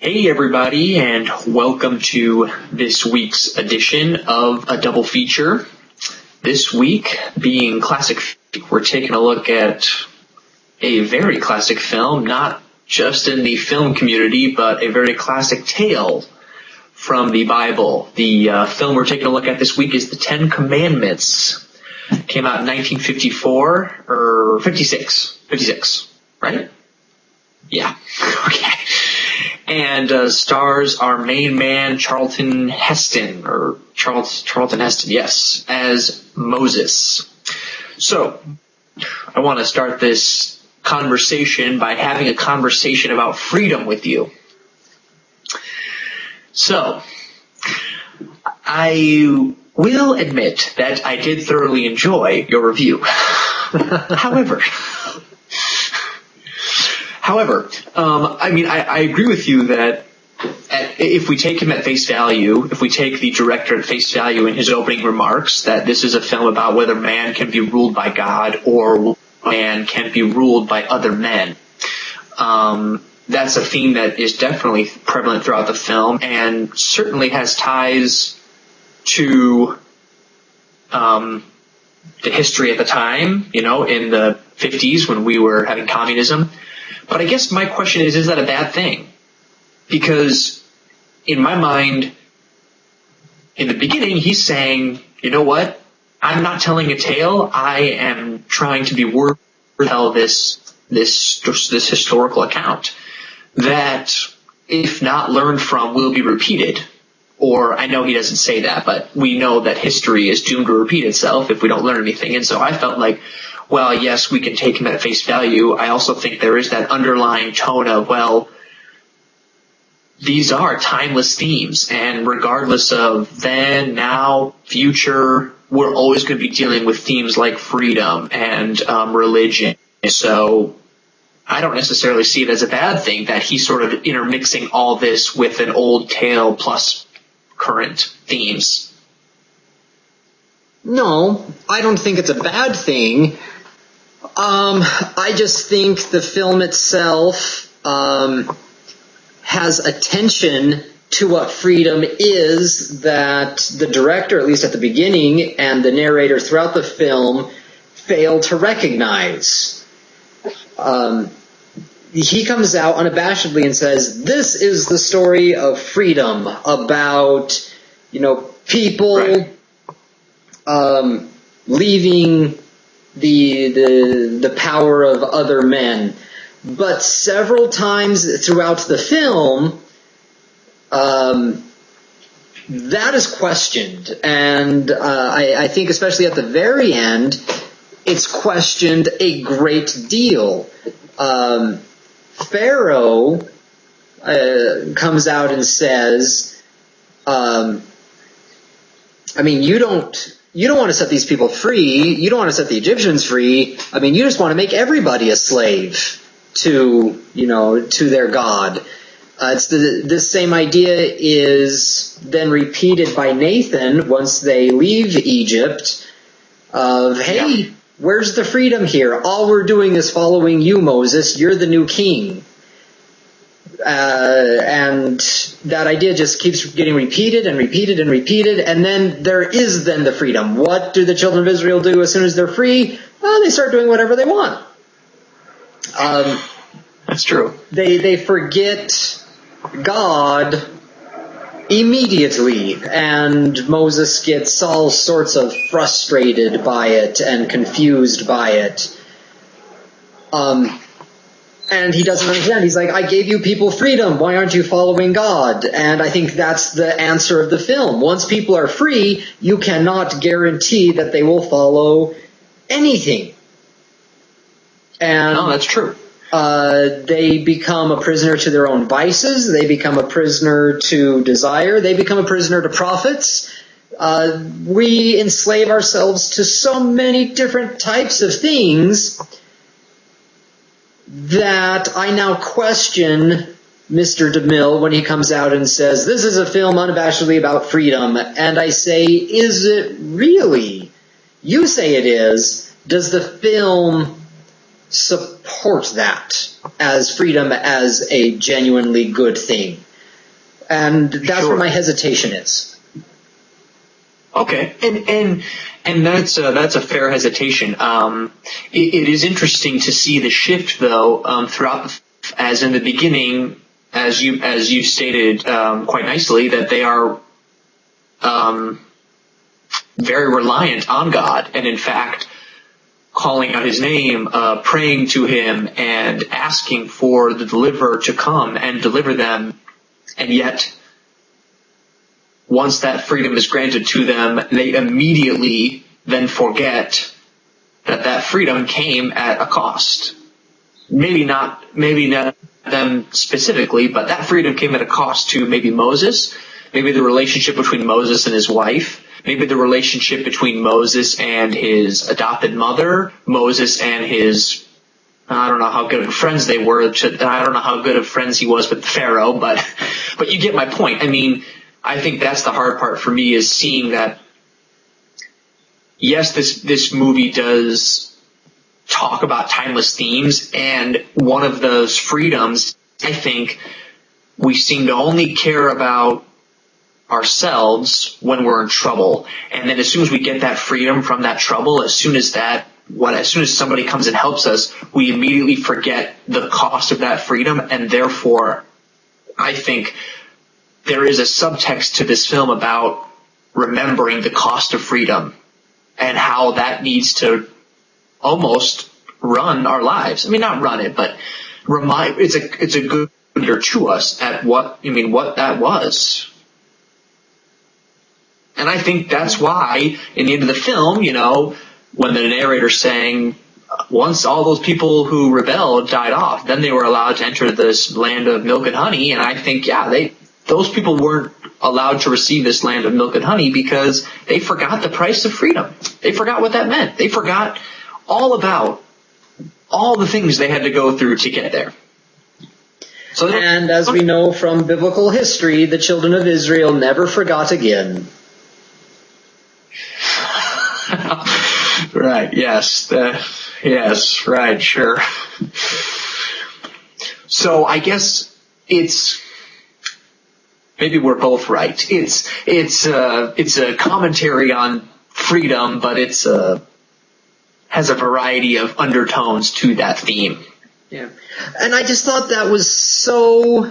Hey everybody, and welcome to this week's edition of a double feature. This week, being classic, we're taking a look at a very classic film, not just in the film community, but a very classic tale from the Bible. The film we're taking a look at this week is The Ten Commandments. Came out in 1954, or 56, right? Yeah, okay. And stars our main man, Charlton Heston, yes, as Moses. So, I want to start this conversation by having a conversation about freedom with you. So, I will admit that I did thoroughly enjoy your review. However, I agree with you that if we take him at face value, if we take the director at face value in his opening remarks, that this is a film about whether man can be ruled by God or man can be ruled by other men. That's a theme that is definitely prevalent throughout the film and certainly has ties to the history at the time, in the 50s when we were having communism. But I guess my question is that a bad thing? Because in my mind, in the beginning, he's saying, you know what? I'm not telling a tale. I am trying to be worthy to tell this historical account that, if not learned from, will be repeated. Or I know he doesn't say that, but we know that history is doomed to repeat itself if we don't learn anything. And so I felt like, well, yes, we can take him at face value. I also think there is that underlying tone of, well, these are timeless themes, and regardless of then, now, future, we're always going to be dealing with themes like freedom and religion. So I don't necessarily see it as a bad thing that he's sort of intermixing all this with an old tale plus current themes. No, I don't think it's a bad thing. I just think the film itself has attention to what freedom is that the director, at least at the beginning, and the narrator throughout the film fail to recognize. He comes out unabashedly and says, this is the story of freedom, about, people leaving the power of other men. But several times throughout the film, that is questioned. And I think especially at the very end, it's questioned a great deal. Pharaoh comes out and says, you don't want to set these people free. You don't want to set the Egyptians free. You just want to make everybody a slave to their God. This same idea is then repeated by Nathan once they leave Egypt of, hey, where's the freedom here? All we're doing is following you, Moses. You're the new king. And that idea just keeps getting repeated and repeated and repeated, and then there is then the freedom. What do the children of Israel do as soon as they're free? Well, they start doing whatever they want. That's true. They forget God immediately, and Moses gets all sorts of frustrated by it and confused by it. And he doesn't understand. He's like, I gave you people freedom. Why aren't you following God? And I think that's the answer of the film. Once people are free, you cannot guarantee that they will follow anything. And no, that's true. They become a prisoner to their own vices. They become a prisoner to desire. They become a prisoner to profits. We enslave ourselves to so many different types of things that I now question Mr. DeMille when he comes out and says, this is a film unabashedly about freedom. And I say, is it really? You say it is. Does the film support that as freedom as a genuinely good thing? And that's where my hesitation is. Okay, and that's a fair hesitation. It is interesting to see the shift, though, throughout, as in the beginning, as you stated quite nicely, that they are very reliant on God, and in fact, calling out His name, praying to Him, and asking for the deliverer to come and deliver them, and yet, once that freedom is granted to them, they immediately then forget that freedom came at a cost. Maybe not them specifically, but that freedom came at a cost to maybe Moses, maybe the relationship between Moses and his wife, maybe the relationship between Moses and his adopted mother, Moses and his, I don't know how good of friends they were. I don't know how good of friends he was with Pharaoh, but you get my point. I mean, I think that's the hard part for me, is seeing that, yes, this movie does talk about timeless themes, and one of those freedoms, I think, we seem to only care about ourselves when we're in trouble. And then as soon as we get that freedom from that trouble, as soon as somebody comes and helps us, we immediately forget the cost of that freedom, and therefore, I think there is a subtext to this film about remembering the cost of freedom and how that needs to almost run our lives. I mean, not run it, but it's a good reminder to us at what that was. And I think that's why in the end of the film, when the narrator's saying, once all those people who rebelled died off, then they were allowed to enter this land of milk and honey. And I think, those people weren't allowed to receive this land of milk and honey because they forgot the price of freedom. They forgot what that meant. They forgot all about all the things they had to go through to get there. And as we know from biblical history, the children of Israel never forgot again. Right, yes. Yes, right, sure. So I guess maybe we're both right. It's a commentary on freedom, but has a variety of undertones to that theme. Yeah. And I just thought that was so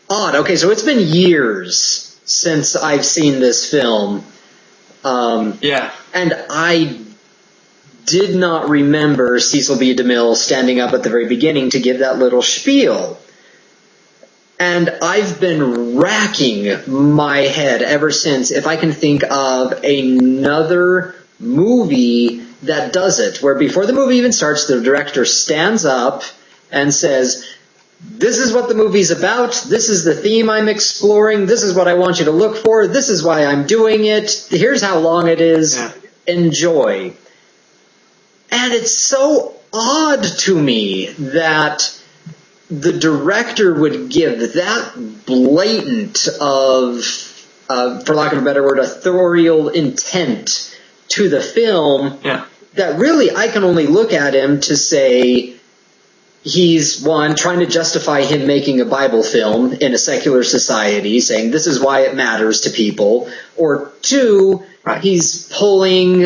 odd. Okay, so it's been years since I've seen this film. And I did not remember Cecil B. DeMille standing up at the very beginning to give that little spiel. And I've been racking my head ever since if I can think of another movie that does it, where before the movie even starts, the director stands up and says, this is what the movie's about, this is the theme I'm exploring, this is what I want you to look for, this is why I'm doing it, here's how long it is, enjoy. And it's so odd to me that the director would give that blatant of, for lack of a better word, authorial intent to the film, that really I can only look at him to say he's, one, trying to justify him making a Bible film in a secular society, saying this is why it matters to people, or two, he's pulling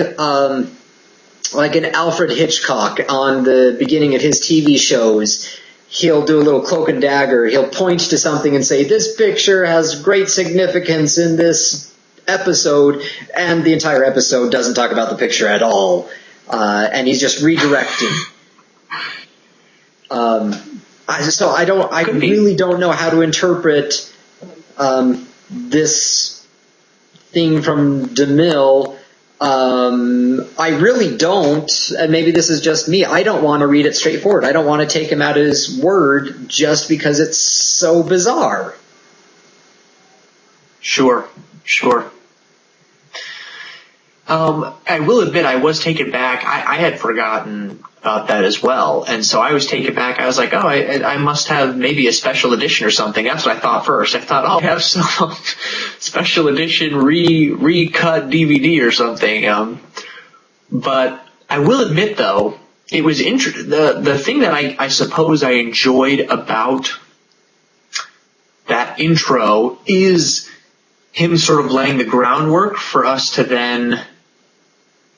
like an Alfred Hitchcock on the beginning of his TV shows. He'll do a little cloak and dagger. He'll point to something and say, this picture has great significance in this episode, and the entire episode doesn't talk about the picture at all. And he's just redirecting. I really don't know how to interpret this thing from DeMille. I really don't, and maybe this is just me, I don't want to read it straightforward. I don't want to take him at his word just because it's so bizarre. Sure. I will admit I was taken back. I had forgotten about that as well, and so I was taken back. I was like, I must have maybe a special edition or something. That's what I thought first. I thought, I have some special edition recut DVD or something. But I will admit, though, it was the thing that I suppose I enjoyed about that that intro is him sort of laying the groundwork for us to then,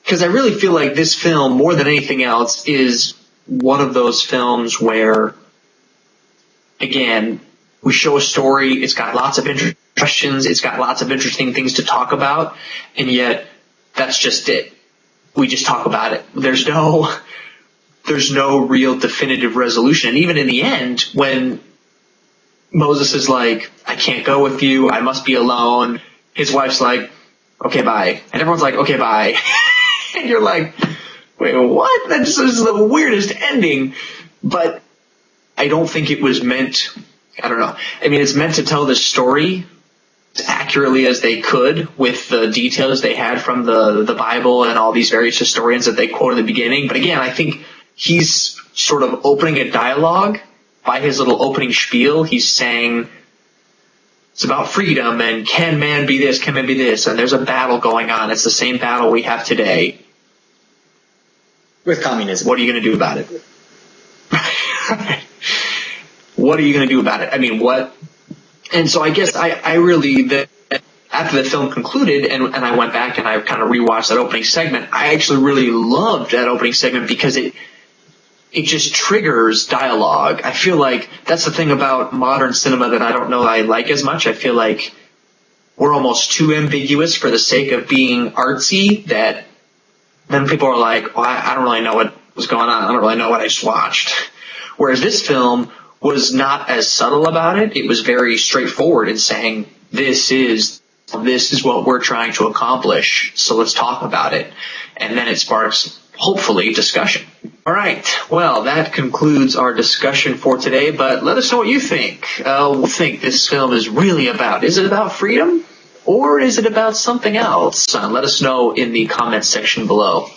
because I really feel like this film, more than anything else, is one of those films where, again, we show a story, it's got lots of interesting questions, it's got lots of interesting things to talk about, and yet that's just it. We just talk about it. There's no real definitive resolution. And even in the end, when Moses is like, I can't go with you, I must be alone, his wife's like, okay, bye. And everyone's like, okay, bye. And you're like, wait, what? This is the weirdest ending. But I don't think it was meant, I don't know. I mean, it's meant to tell the story as accurately as they could with the details they had from the Bible and all these various historians that they quote in the beginning. But again, I think he's sort of opening a dialogue by his little opening spiel. He's saying it's about freedom and can man be this, can man be this, and there's a battle going on. It's the same battle we have today. With communism. What are you going to do about it? What are you going to do about it? I mean, what? And so I guess I really, after the film concluded and I went back and I kind of rewatched that opening segment, I actually really loved that opening segment because it just triggers dialogue. I feel like that's the thing about modern cinema that I don't know I like as much. I feel like we're almost too ambiguous for the sake of being artsy, that then people are like, well, I don't really know what was going on. I don't really know what I just watched. Whereas this film was not as subtle about it. It was very straightforward in saying, this is what we're trying to accomplish, so let's talk about it. And then it sparks, hopefully, discussion. All right, well, that concludes our discussion for today, but let us know what you think. What do you think this film is really about? Is it about freedom, or is it about something else? Let us know in the comments section below.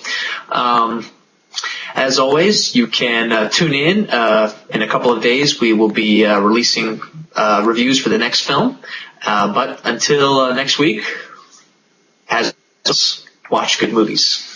As always, you can tune in a couple of days. We will be releasing reviews for the next film. But until next week, watch good movies.